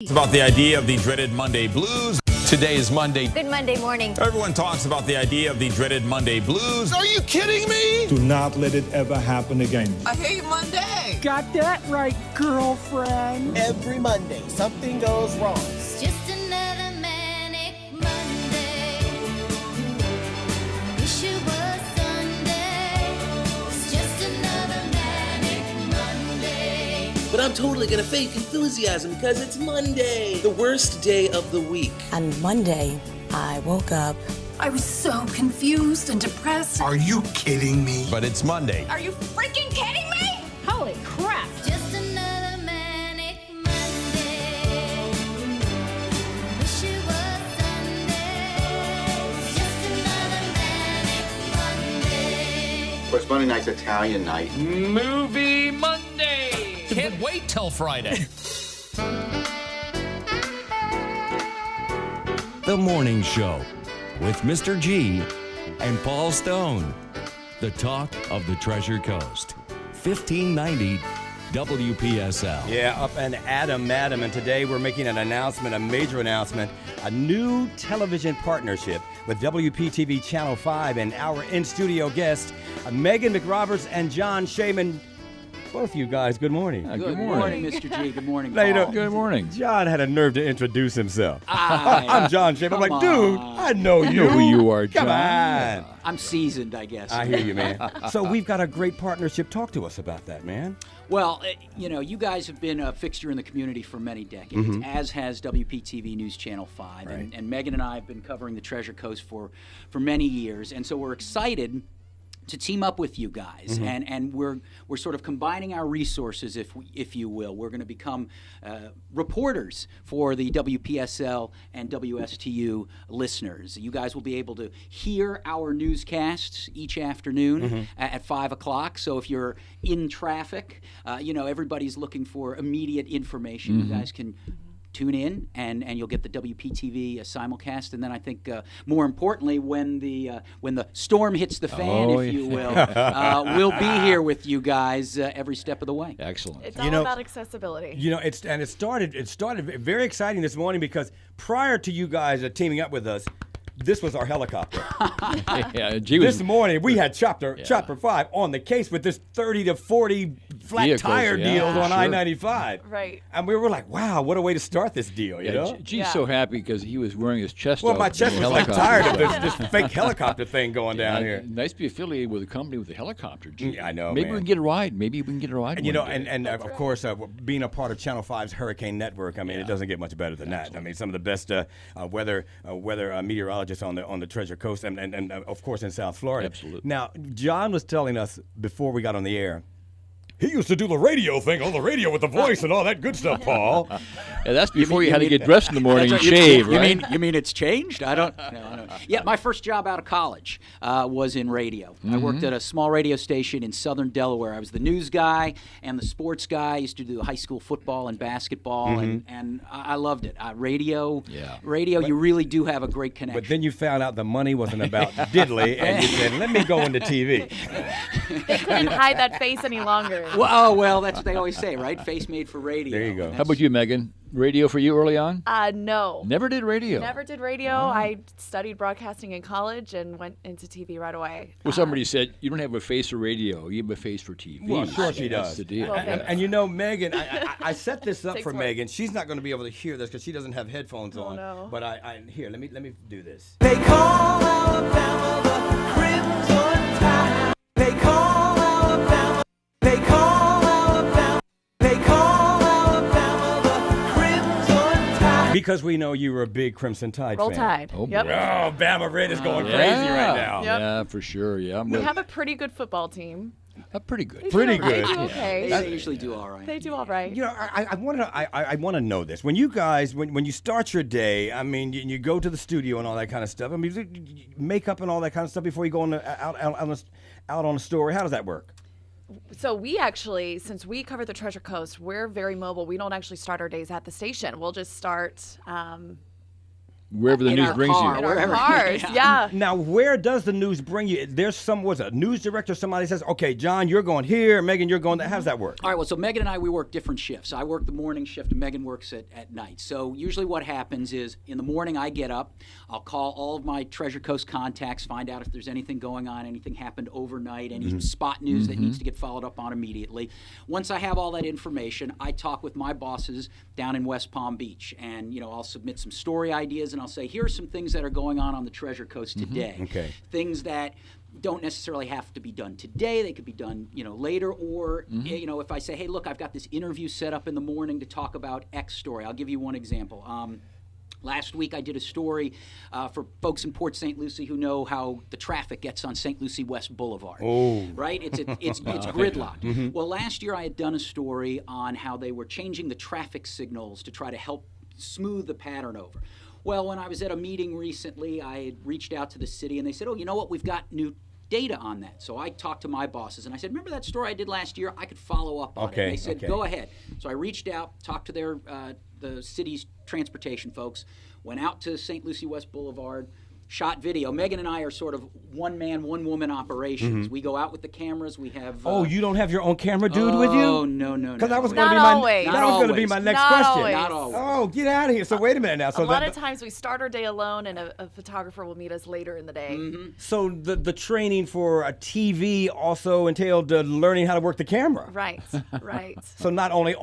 It's about the idea of the dreaded Monday blues. Today is Monday. Good Monday morning. Everyone talks about the idea of the dreaded Monday blues. Are you kidding me? Do not let it ever happen again. I hate Monday. Got that right, girlfriend. Every Monday, something goes wrong. It's just another manic Monday. Wish it was Sunday. It's just another manic Monday. But I'm totally gonna fake enthusiasm because it's Monday, the worst day of the week. On Monday, I woke up. I was so confused and depressed. Are you kidding me? But it's Monday. Are you freaking kidding me? Holy crap. Just another manic Monday. Wish it was Sunday. It's just another manic Monday. Of course, Monday night's Italian night. Movie Monday. Can't wait till Friday. The Morning Show with Mr. G and Paul Stone. The talk of the Treasure Coast. 1590 WPSL. Yeah, up and Adam, and today we're making an announcement, a major announcement, a new television partnership with WPTV Channel 5 and our in-studio guests, Meghan McRoberts and John Shainman. Both of you guys, good morning. Good morning, Mr. G. Good morning, Paul. Now, you know, Good morning. John had a nerve to introduce himself. I'm John Shainman. I'm like, dude, I know you. know who you are, John. Come on. I'm seasoned, I guess. I hear you, man. So we've got a great partnership. Talk to us about that, man. Well, you know, you guys have been a fixture in the community for many decades, as has WPTV News Channel 5. Right. And Megan and I have been covering the Treasure Coast for many years. And so we're excited to team up with you guys, and we're sort of combining our resources, if you will. We're going to become reporters for the WPSL and WSTU listeners. You guys will be able to hear our newscasts each afternoon at 5 o'clock. So if you're in traffic, you know, everybody's looking for immediate information. You guys can tune in, and you'll get the WPTV simulcast. And then I think more importantly, when the storm hits the fan, if you will, we'll be here with you guys every step of the way. Excellent. It's all about accessibility. You know, it started very exciting this morning because prior to you guys teaming up with us, this was our helicopter. Yeah, This morning we had Chopper 5 on the case with this 30 to 40 flat Vehicles, tire deals on sure. I-95. Right. And we were like, wow, what a way to start this deal, you know? G's so happy because he was wearing his chest Well, out my in chest the was like helicopter. tired of this fake helicopter thing going down here. Nice to be affiliated with a company with a helicopter, G. Yeah, I know, Maybe man. we can get a ride. Maybe we can get a ride. And you know, one day. and of course, being a part of Channel 5's Hurricane Network, I mean, it doesn't get much better than that. I mean, some of the best weather meteorologists on the Treasure Coast, and of course in South Florida. Absolutely. Now, John was telling us before we got on the air, he used to do the radio thing on the radio with the voice and all that good stuff, Paul. Yeah, that's before you had to get dressed in the morning and shave, right? You mean it's changed? I don't. Yeah, my first job out of college was in radio. I worked at a small radio station in southern Delaware. I was the news guy and the sports guy. I used to do high school football and basketball, and I loved it. Radio, you really do have a great connection. But then you found out the money wasn't about diddly, and you said, let me go into TV. They couldn't hide that face any longer. Well, that's what they always say, right? Face made for radio. There you go. How about you, Megan? Radio for you early on? No. Never did radio. Never did radio. I studied broadcasting in college and went into TV right away. Well, somebody said, you don't have a face for radio, you have a face for TV. Well, sure she That's does. the deal. Well, And you know, Megan, I set this up Takes for work. Megan. She's not going to be able to hear this because she doesn't have headphones on. no. But here, let me do this. They call Alabama the Crimson Tide. They call Alabama. They call Alabama. They call Alabama the Crimson Tide. Because we know you were a big Crimson Tide Roll fan. Tide. Oh, Yep. boy. Oh, Bama Red is going Yeah. crazy right now. Yep. Yeah, for sure. Yeah, We have a pretty good football team. pretty good. Pretty They good. do okay. They usually do all right. They do all right. You know, I want to know this. When you guys, when you start your day, I mean, you go to the studio and all that kind of stuff. I mean, makeup and all that kind of stuff before you go out on a story. How does that work? So we actually, since we cover the Treasure Coast, we're very mobile. We don't actually start our days at the station. We'll just start Wherever the in news our brings car, you. In our wherever. cars, yeah. Now, where does the news bring you? There's a news director, somebody says, okay, John, you're going here, Megan, you're going there. How does that work? All right, well, so Megan and I, we work different shifts. I work the morning shift, and Megan works at night. So usually what happens is in the morning I get up, I'll call all of my Treasure Coast contacts, find out if there's anything going on, anything happened overnight, any spot news that needs to get followed up on immediately. Once I have all that information, I talk with my bosses down in West Palm Beach, and I'll submit some story ideas, and I'll say, here are some things that are going on the Treasure Coast today. Okay. Things that don't necessarily have to be done today. They could be done, later. Or, if I say, hey, look, I've got this interview set up in the morning to talk about X story. I'll give you one example. Last week I did a story for folks in Port St. Lucie who know how the traffic gets on St. Lucie West Boulevard. Oh. Right? It's gridlocked. Well, last year I had done a story on how they were changing the traffic signals to try to help smooth the pattern over. Well, when I was at a meeting recently, I had reached out to the city, and they said, oh, you know what, we've got new data on that. So I talked to my bosses, and I said, remember that story I did last year? I could follow up on it. And they said, go ahead. So I reached out, talked to the city's transportation folks, went out to St. Lucie West Boulevard, shot video. Megan and I are sort of one-man, one-woman operations. We go out with the cameras. We have... oh, you don't have your own camera dude with you? Oh, no. Because that was Not going to be my next question. Always. Not always. Oh, get out of here. So wait a minute now. So a lot of times we start our day alone, and a photographer will meet us later in the day. So the training for a TV also entailed learning how to work the camera. Right. So not only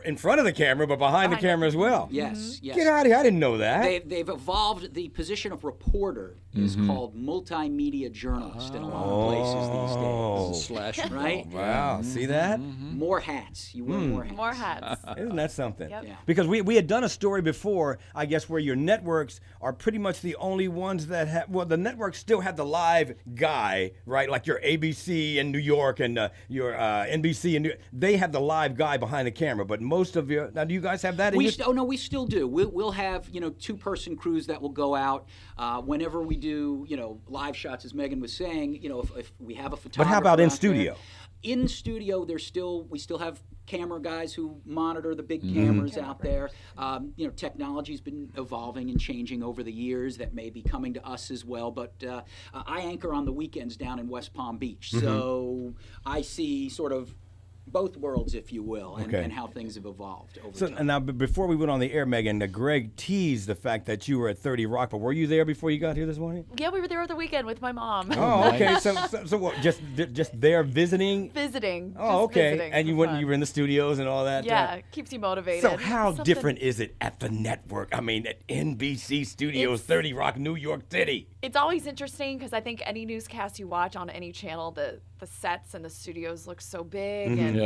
in front of the camera, but behind the camera as well. Yes. Get out of here. I didn't know that. They've evolved. The position of reporter is called multimedia journalist in a lot of places these days. Right? Wow. See that? More hats. You wear more hats. More hats. Isn't that something? Yep. Yeah. Because we had done a story before, I guess, where your networks are pretty much the only ones that have, well, the networks still have the live guy, right? Like your ABC in New York and your NBC in New York. They have the live guy behind the camera, but most of your, now do you guys have that? We still do. We'll have, two-person crews that will go out whenever we do, live shots, as Megan was saying, if we have a photographer. But how about in out there. studio? In studio, we still have camera guys who monitor the big cameras out there. Technology's been evolving and changing over the years. That may be coming to us as well. But I anchor on the weekends down in West Palm Beach, so I see sort of both worlds, if you will, and how things have evolved over time. And now, before we went on the air, Megan, Greg teased the fact that you were at 30 Rock, but were you there before you got here this morning? Yeah, we were there over the weekend with my mom. Oh, okay. So what, just there visiting? Visiting. Oh, okay. Visiting And you were in the studios and all that? Yeah, it keeps you motivated. So how different is it at the network? I mean, at NBC Studios, 30 Rock, New York City. It's always interesting because I think any newscast you watch on any channel, the sets and the studios look so big and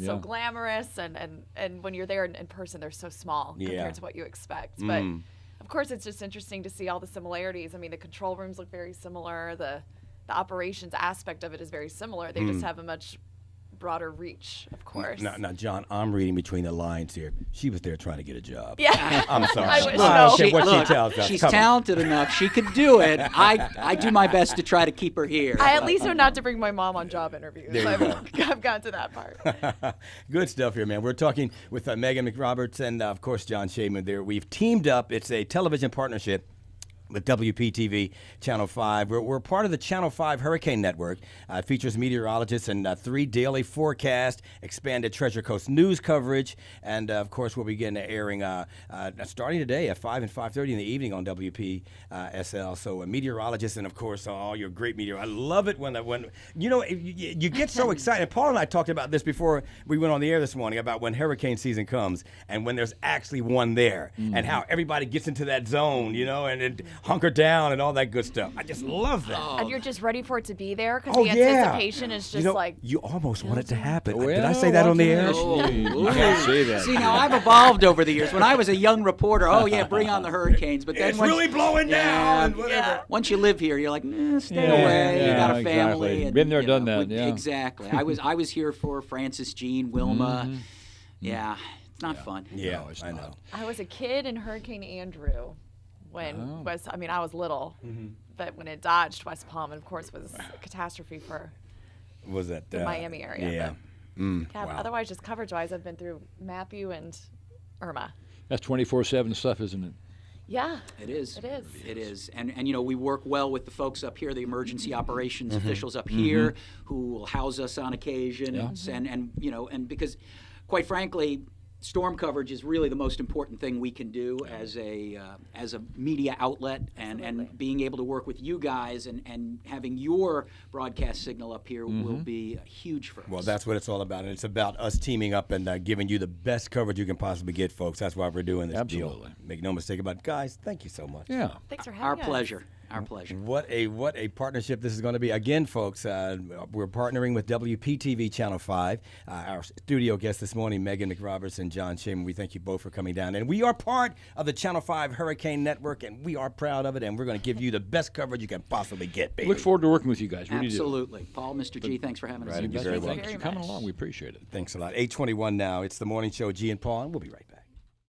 so glamorous, and when you're there in person, they're so small compared to what you expect. But of course, it's just interesting to see all the similarities. I mean, the control rooms look very similar. The operations aspect of it is very similar. They just have a much broader reach, of course. Now, John, I'm reading between the lines here. She was there trying to get a job. Yeah. I'm sorry. I wish she tells us. She's talented enough. She could do it. I do my best to try to keep her here. I at least know not to bring my mom on job interviews. There you go. I've gotten to that part. Good stuff here, man. We're talking with Meghan McRoberts and, of course, John Shainman there. We've teamed up. It's a television partnership with WPTV Channel 5. We're part of the Channel 5 Hurricane Network. It features meteorologists and 3 daily forecasts, expanded Treasure Coast news coverage, and of course we'll begin airing starting today at 5 and 5:30 in the evening on WPSL. So meteorologists and of course all your great meteorologists. I love it when you get so excited. Paul and I talked about this before we went on the air this morning about when hurricane season comes and when there's actually one there and how everybody gets into that zone, and hunker down and all that good stuff. I just love that. And you're just ready for it to be there because the anticipation is just you almost want it to happen. Did I say that on the air? You can't say that. See, now I've evolved over the years. When I was a young reporter, bring on the hurricanes. But then it's really blowing down. Once you live here, you're like, stay away. You got a family. Exactly. And, Been there, done that. Yeah. Exactly. I was here for Francis, Jean, Wilma. Yeah, it's not fun. Yeah, No, it's I not. know. I was a kid in Hurricane Andrew when I was little, but when it dodged West Palm, and of course was a catastrophe for the Miami area. Yeah. Wow. Otherwise, just coverage-wise, I've been through Matthew and Irma. That's 24/7 stuff, isn't it? Yeah. It is. It is. It is. And you know, we work well with the folks up here, the emergency operations officials up here, who will house us on occasion. And you know, and because, quite frankly, storm coverage is really the most important thing we can do as a media outlet, and being able to work with you guys and having your broadcast signal up here will be huge for us. Well, that's what it's all about, and it's about us teaming up and giving you the best coverage you can possibly get, folks. That's why we're doing this deal. Make no mistake about it. Guys, thank you so much. Yeah. Thanks for having us. Our pleasure. Our pleasure. What a partnership this is going to be. Again, folks, we're partnering with WPTV Channel 5. Our studio guests this morning, Meghan McRoberts and John Shainman. We thank you both for coming down. And we are part of the Channel 5 Hurricane Network, and we are proud of it, and we're going to give you the best coverage you can possibly get, baby. Look forward to working with you guys. Really Absolutely. Paul, Mr. G, thanks for having us. You're very welcome. Thanks Thanks for coming along. We appreciate it. Thanks a lot. 8:21 now. It's the morning show, G and Paul, and we'll be right back.